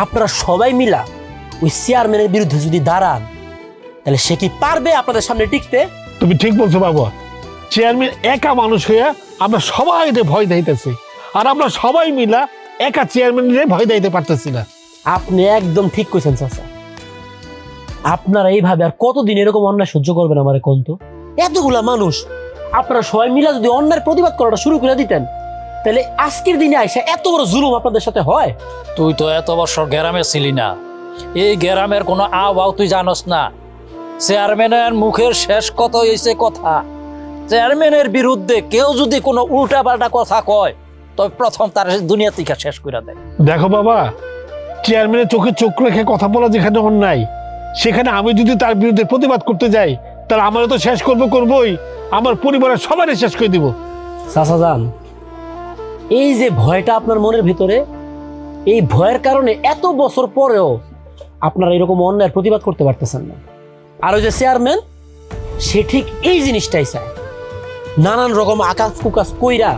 আপনারা সবাই মিলা ওই চেয়ারম্যানের বিরুদ্ধে যদি দাঁড়ান তাহলে সে কি পারবে আপনাদের সামনে টিকতে? তুমি ঠিক বলছো বাবা, চেয়ারম্যান একা মানুষ হইয়া আমরা সবাই ভয় দিতেছি, আর আমরা সবাই মিলা একা চেয়ারম্যানের ভয় দিতে পারতেছি না। আপনি একদম ঠিক কইছেন চাচা। আপনারা এইভাবে আর কতদিন এরকম অন্যায় সহ্য করবেন আমারে কোন তো? এতগুলা মানুষ আপনারা সবাই মিলা যদি অন্যায়ের প্রতিবাদ করাটা শুরু করে দিতেন তাহলে আজকের দিনে আইসা এত বড় জুলুম আপনাদের সাথে হয়? তুই তো এত বছর গ্রামে ছিলি না, এই গ্রামের কোনো আও তুই জানোস না। চেয়ারম্যানের মুখের শেষ কত হয়েছে কথা। চেয়ারম্যানের বিরুদ্ধে কেউ যদি কোনো উল্টা পাল্টা কথা কয় তবে প্রথম তার দুনিয়া থেকে শেষ করে দেয়। দেখো বাবা, চেয়ারম্যানের চোখে চোখ রেখে কথা বলা যেখানে অন্যায়, সেখানে আমি যদি তার বিরুদ্ধে প্রতিবাদ করতে যাই তাহলে আমারও তো শেষ করবই, আমার পরিবারের সবারই শেষ করে দিব। চাচা যান, এই যে ভয়টা আপনার মনের ভিতরে, এই ভয়ের কারণে এত বছর পরেও আপনারা এরকম অন্যায়ের প্রতিবাদ করতে পারতেছেন না। আর ওই যে চেয়ারম্যান, সে ঠিক এই জিনিসটাই চায়। নানান রকম আকাশ কুকাশ কইরা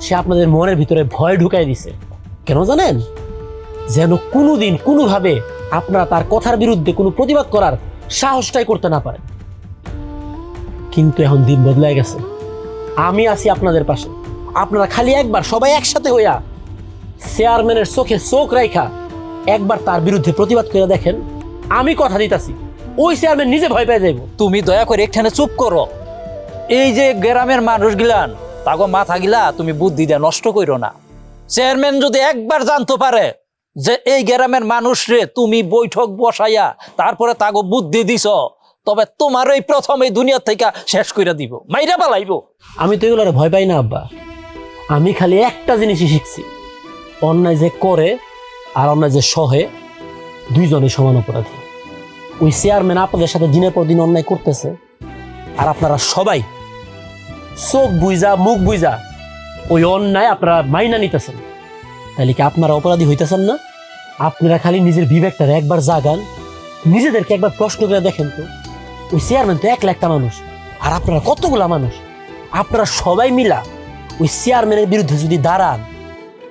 সে আপনাদের মনের ভিতরে ভয় ঢুকাই দিছে। কেন জানেন? যেন কোনোদিন কোনোভাবে আপনারা তার কথার বিরুদ্ধে কোনো প্রতিবাদ করার সাহসটাই করতে না পারেন। কিন্তু এখন দিন বদলায় গেছে, আমি আছি আপনাদের পাশে। আপনারা খালি একবার সবাই একসাথে হইয়া চেয়ারম্যানের চোখে চোখ রাইখা একবার তার বিরুদ্ধে প্রতিবাদ করে দেখেন, আমি কথা দিতাছি ওই চেয়ারম্যান নিজে ভয় পেয়ে যাইব। তুমি দয়া করে এখানে চুপ করো। এই যে গ্রামের মানুষ গিলান তাগো মাথা গিলা তুমি বুদ্ধি দিয়ে নষ্ট করো না। চেয়ারম্যান যদি একবার জানতে পারে যে এই গ্রামের মানুষ রে তুমি বৈঠক বসাইয়া তারপরে তাগো বুদ্ধি দিছ, তবে তোমার এই প্রথম এই দুনিয়া থেকে শেষ করে দিব, মাইরা পালাইব। আমি তো এগুলো ভয় পাই না আব্বা। আমি খালি একটা জিনিসই শিখছি, অন্যায় যে করে আর অন্যায় যে সহে দুইজনই সমান অপরাধী। ওই চেয়ারম্যান আপনাদের সাথে দিনের পর দিন অন্যায় করতেছে, আর আপনারা সবাই চোখ বুইজা মুখ বুইজা ওই অন্যায় আপনারা মাইনা নিতেছেন। তাহলে কি আপনারা অপরাধী হইতেছেন না? আপনারা খালি নিজের বিবেকটারে একবার জাগান, নিজেদেরকে একবার প্রশ্ন করে দেখেন তো। ওই চেয়ারম্যান তো 1 লাখটা মানুষ, আর আপনারা কতগুলা মানুষ। আপনারা সবাই মিলা ওই চেয়ারম্যানের বিরুদ্ধে যদি দাঁড়ান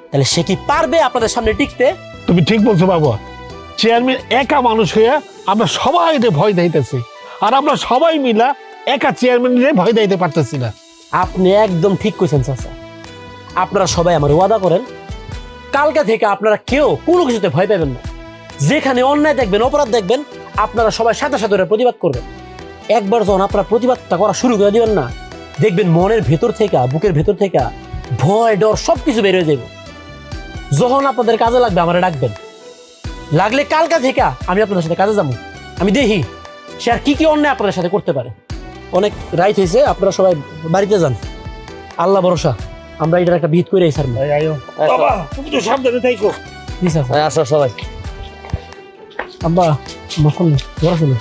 তাহলে সে কি পারবে আপনাদের সামনে টিকতে? তুমি ঠিক বলছো বাবা, চেয়ারম্যান একা মানুষ হইয়া আমরা সবাই ভয় দিতেছি, আর আমরা সবাই মিলা একা চেয়ারম্যানের ভয় দিতে পারতেছি না। আপনি একদম ঠিক কইছেন চাচা। আপনারা সবাই আমার ওয়াদা করেন, কালকে থেকে আপনারা কেউ কোনো কিছুতে ভয় পাবেন না। যেখানে অন্যায় দেখবেন, অপরাধ দেখবেন, আপনারা সবাই সাথে সাথে প্রতিবাদ করবেন। একবার যখন আপনারা প্রতিবাদটা করা শুরু করে দিবেন না, দেখবেন মনের ভেতর থেকে, বুকের ভেতর থেকে ভয় ডর সবকিছু বের হয়ে যাবে। যখন আপনাদের কাজে লাগবে আমারে ডাকবেন, লাগলে কালকা থেকে আমি আপনাদের সাথে কাজে যাবো। আমি দেখি সে আর কি কি অন্যায় আপনাদের সাথে করতে পারে। অনেক রাইট হয়েছে, আপনারা সবাই বাড়িতে যান। আল্লাহ ভরসা, আমরা এটার একটা বিহিত করে স্যার। বাবা তুমি তো সাবধানে থাকো। জি স্যার। আসো সবাই। আব্বা আমার ফোন ধরা শুনুন।